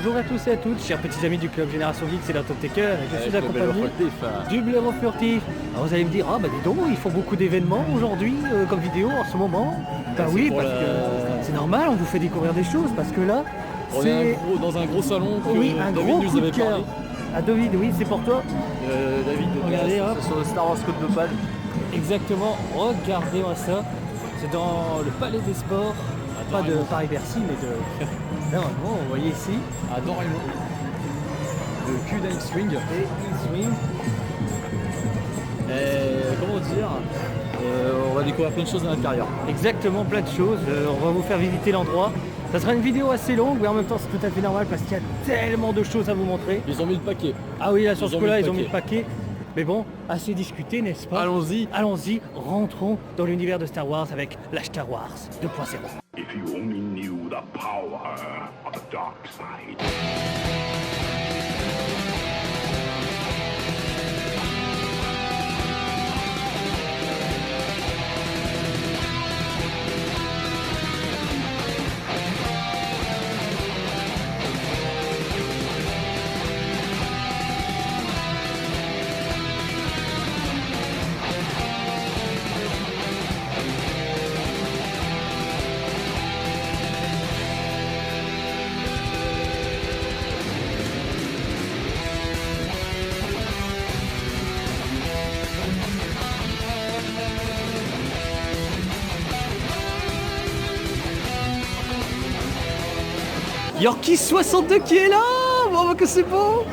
Bonjour à tous et à toutes, chers petits amis du club Génération Geek, c'est l'Anton Taker et je suis accompagné du blaireau furtif. Alors vous allez me dire, ah bah dis donc, ils font beaucoup d'événements aujourd'hui comme vidéo en ce moment. Bah oui, parce que c'est normal, on vous fait découvrir des choses parce que là, on est dans un gros salon que oui, un David gros nous coup de avait cœur. parlé. Ah David, oui, c'est pour toi. David, regardez, hop. sur le Star Wars Code d'Opale. Exactement, regardez-moi ça. C'est dans le Palais des Sports, pas de Paris-Bercy, mais de... Normalement, vous voyez ici. À Doraemon. Le Q d'X-Wing. Et X-Wing. Comment dire on va découvrir plein de choses à l'intérieur. Exactement, plein de choses. On va vous faire visiter l'endroit. Ça sera une vidéo assez longue, mais en même temps c'est tout à fait normal parce qu'il y a tellement de choses à vous montrer. Ils ont mis le paquet. Ah oui, là sur ce coup-là, ils ont mis le paquet. Mais bon, assez discuté, n'est-ce pas? Allons-y. Allons-y, rentrons dans l'univers de Star Wars avec la Star Wars 2.0. If you only knew the power of the dark side. Yorkie 62 qui est là. Bon, que c'est beau.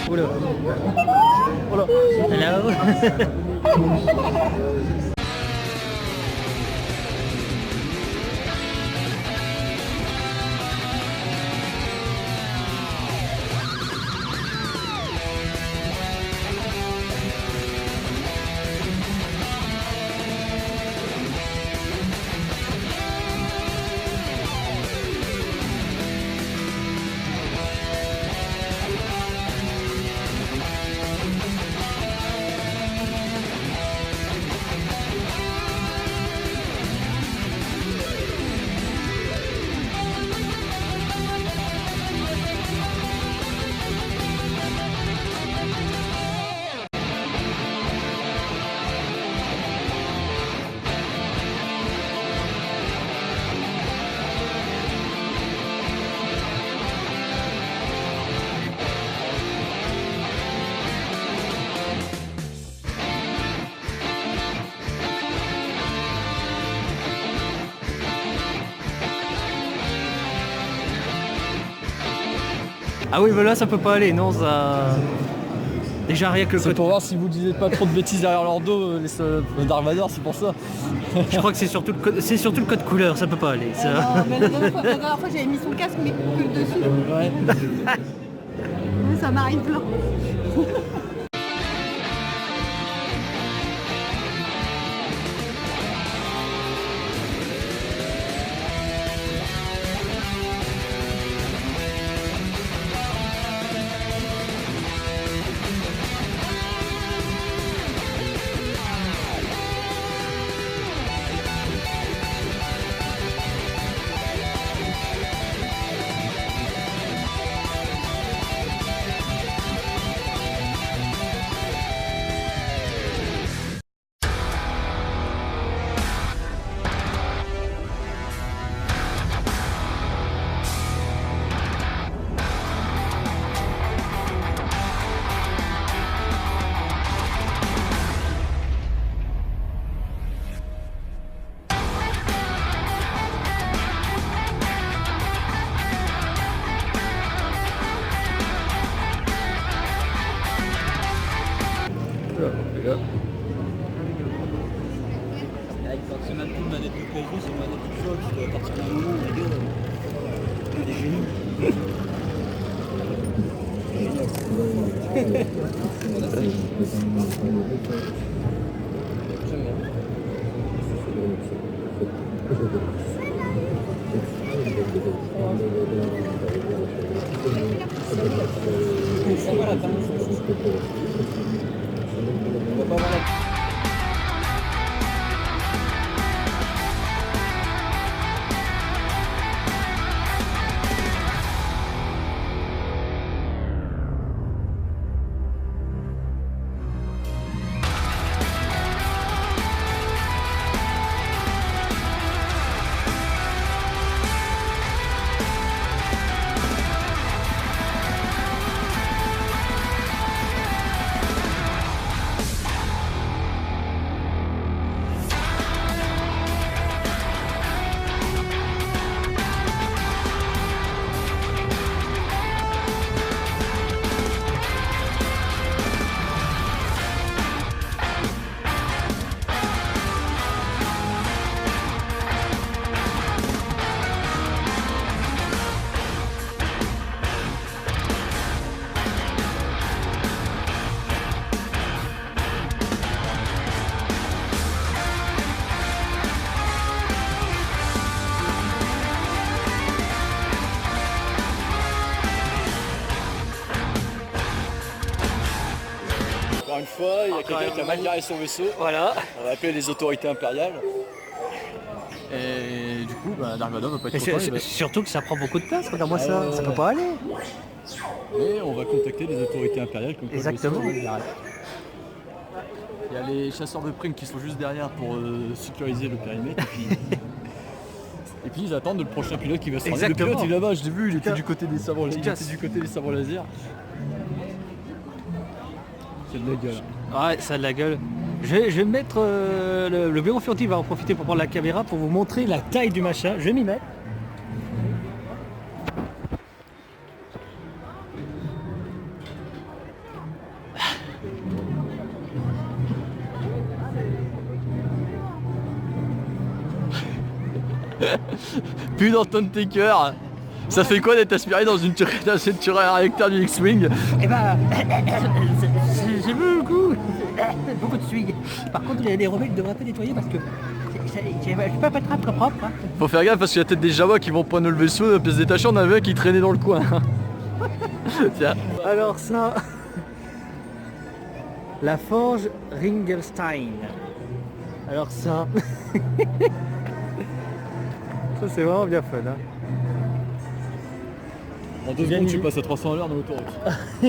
Oula. Oula. Hello. Ah oui, mais là ça peut pas aller, non, ça... Déjà rien que le C'est code... pour voir si vous disiez pas trop de bêtises derrière leur dos, les Dark Vador, c'est pour ça. Je crois que c'est surtout le code couleur, ça peut pas aller. Ça... Non, mais la dernière fois j'avais mis son casque mais que le dessus. Ouais. Ça m'arrive plein. C'est même plus une manette de PS2, c'est une manette de Xbox. À partir d'un moment, les gars, des génies. Encore une fois, il y a quelqu'un qui a mal garé son vaisseau. Voilà. On va appeler les autorités impériales. Et du coup, Dark Vador va pas être content. Surtout que ça prend beaucoup de place, regarde-moi Ah ça, ouais, ça ouais. peut pas aller. Mais on va contacter les autorités impériales. Comme quoi le Exactement. vaisseau est garé. Il y a les chasseurs de primes qui sont juste derrière pour sécuriser le périmètre. Et puis ils attendent le prochain pilote qui va se rendre. Le Exactement. pilote il est là-bas, je l'ai vu, il était du côté des sabres laser. Efficace. C'est de la gueule. Ouais, ça a de la gueule. Je vais me mettre, le bureau furtif va en profiter pour prendre la caméra pour vous montrer la taille du machin. Je vais m'y mettre. Plus d'Undertaker. Ça fait quoi d'être aspiré dans une turret à réacteur du X-Wing? Eh ben, j'ai beaucoup de swing. Par contre, les rebelles devraient un peu nettoyer parce que je peux pas être très propre. Hein. Faut faire gaffe parce qu'il y a peut-être des Jawas qui vont prendre le vaisseau, la pièce détachée, on avait un qui traînait dans le coin. Tiens. Alors ça, la forge Ringelstein. Alors ça, ça c'est vraiment bien fun. Hein. En 2 secondes, tu passes à 300 à l'heure dans l'autoroute.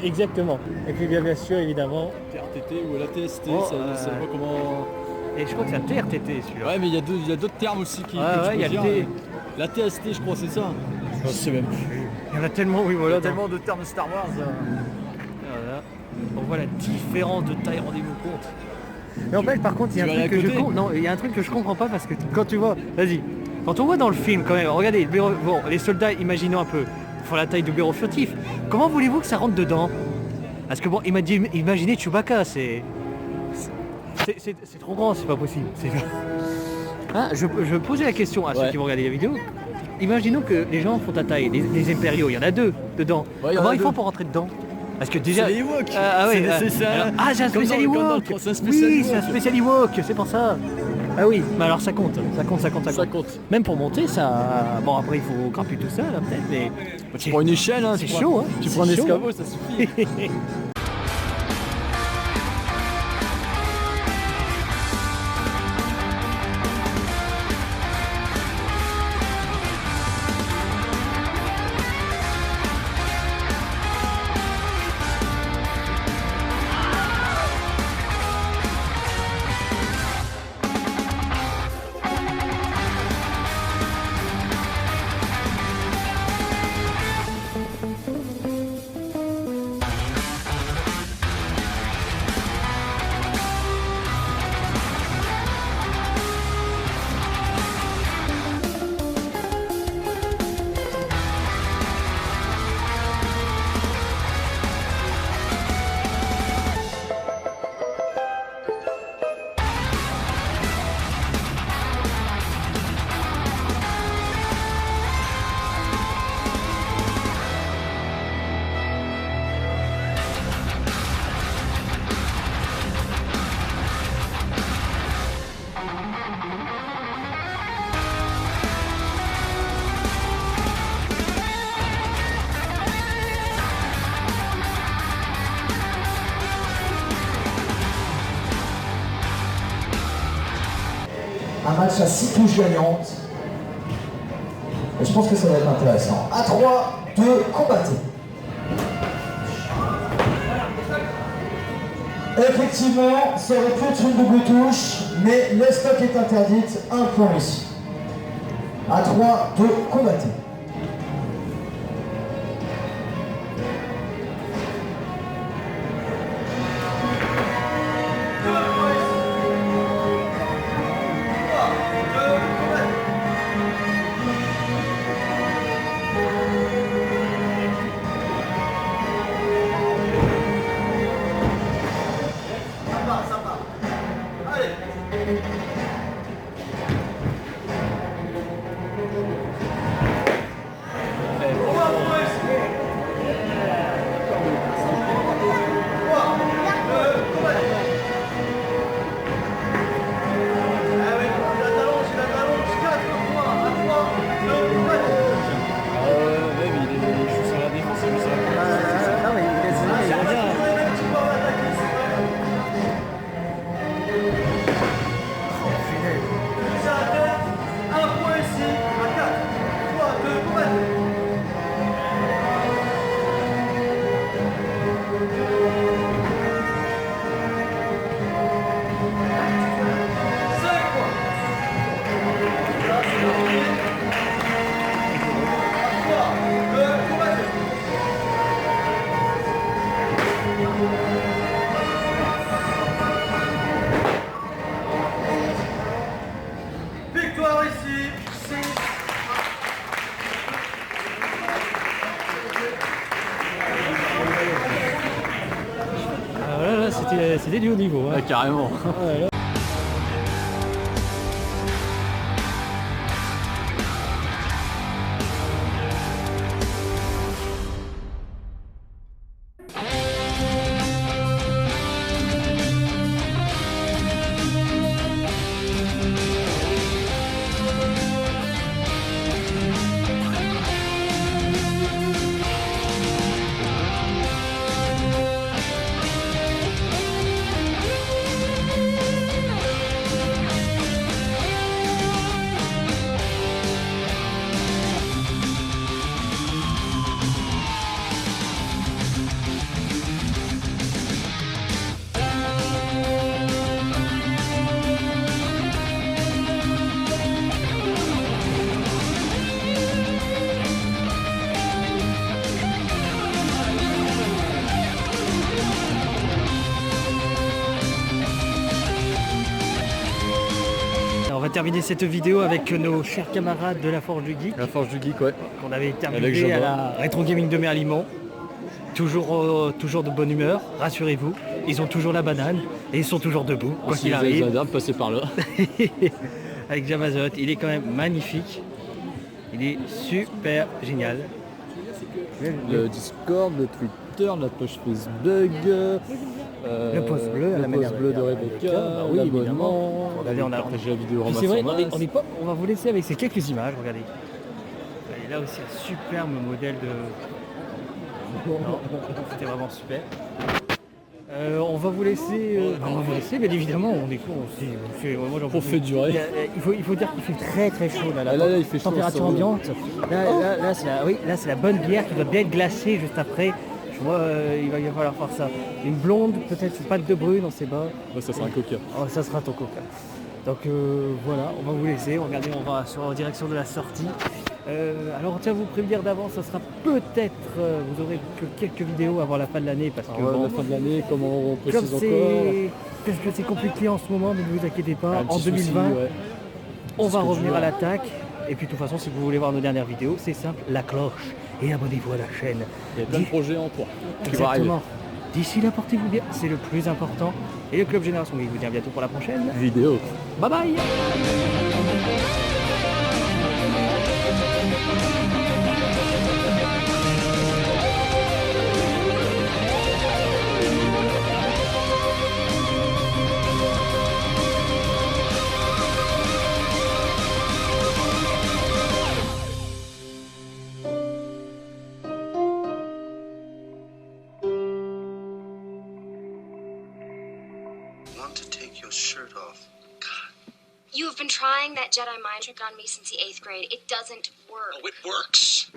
Exactement. Et puis bien sûr, évidemment. TRTT ou la TST, Oh, ça pas comment... Et je crois que c'est un TRTT celui-là. Ouais, mais il y a d'autres termes aussi qui... Ouais, que tu ouais, peux il y a dire. le T. La TST, je crois, c'est ça. Je sais même plus. Il y en a tellement, oui, Il y voilà. a tellement de termes Star Wars. Voilà. On voit la différence de taille, rendez-vous compte. Mais en fait, par contre, il y a Tu un vas truc aller à que je côté non, il y a un truc que je comprends pas parce que quand tu vois, vas-y, quand on voit dans le film quand même, regardez, bon, les soldats, imaginons un peu, font la taille de bureau furtif. Comment voulez-vous que ça rentre dedans? Parce que bon, imaginez Chewbacca, c'est trop grand, c'est pas possible. Hein, je posais la question à ceux Ouais. qui vont regarder la vidéo. Imaginons que les gens font ta taille, les impériaux, il y en a 2 dedans. Ouais, il y en Comment a ils font 2. pour rentrer dedans? Parce que déjà. C'est les Ewoks. Ah oui, C'est un... alors- ah, j'ai un comme spécial dans le- Ewok. c'est un spécial Oui, Ewok. c'est un spécial Ewok, c'est pour ça. Ah oui, mais alors ça compte. Ça compte. Même pour monter, ça. Bon, après, il faut grimper tout ça, là, peut-être, mais. Tu prends une échelle, hein, C'est tu prends- chaud, hein. Tu C'est prends un chaud, escabeau, hein. ça suffit. Un match à 6 touches gagnantes. Et je pense que ça va être intéressant. À 3, 2, combattez. Effectivement, ça aurait pu être une double touche, mais le stock est interdite. Un point ici. À 3, 2, combattez. C'était du haut niveau. Hein. Ouais, carrément. Ouais, là. On va terminer cette vidéo avec nos chers camarades de la Forge du Geek. La Forge du Geek, ouais. Qu'on avait interviewé à la Rétro Gaming de Merlimont. Toujours de bonne humeur, rassurez-vous. Ils ont toujours la banane et ils sont toujours debout, quoi qu'il arrive. Ils passer par là. Avec Jamazot, il est quand même magnifique. Il est super génial. Le Discord, le Twitter, la page Facebook, le pouce bleu, le pouce bleu de Rebecca, bah oui, évidemment. Regardez, on a partagé la vidéo. C'est vrai, on va vous laisser avec ces quelques images, regardez. Et là aussi un superbe modèle de... Non, c'était vraiment super. On va vous laisser, bien évidemment, on est con aussi. Pour fait durer. Il faut dire qu'il fait très très chaud là. Là, il fait chaud. Température ambiante. Là, c'est la bonne bière qui doit bien être glacée juste après. Je vois, il va y falloir faire ça. Une blonde, peut-être une pâte de brune, on sait pas. Ouais, ça sera un coca. Oh, ça sera ton coca. Donc voilà, on va vous laisser. Regardez, on va en direction de la sortie. Alors on tient à vous prévenir d'avance, ça sera peut-être, vous aurez que quelques vidéos avant la fin de l'année parce que la fin de l'année, comme on précise parce que c'est compliqué en ce moment, mais ne vous inquiétez pas, en 2020, on va revenir à l'attaque. Et puis de toute façon, si vous voulez voir nos dernières vidéos, c'est simple, la cloche et abonnez-vous à la chaîne. Il y a plein de projets en cours. Exactement. D'ici là, portez-vous bien, c'est le plus important. Et le Club Génération Geek vous dit à bientôt pour la prochaine vidéo. Bye bye. Want to take your shirt off. God, You have been trying that Jedi mind trick on me since the 8th grade. It doesn't work. Oh, it works.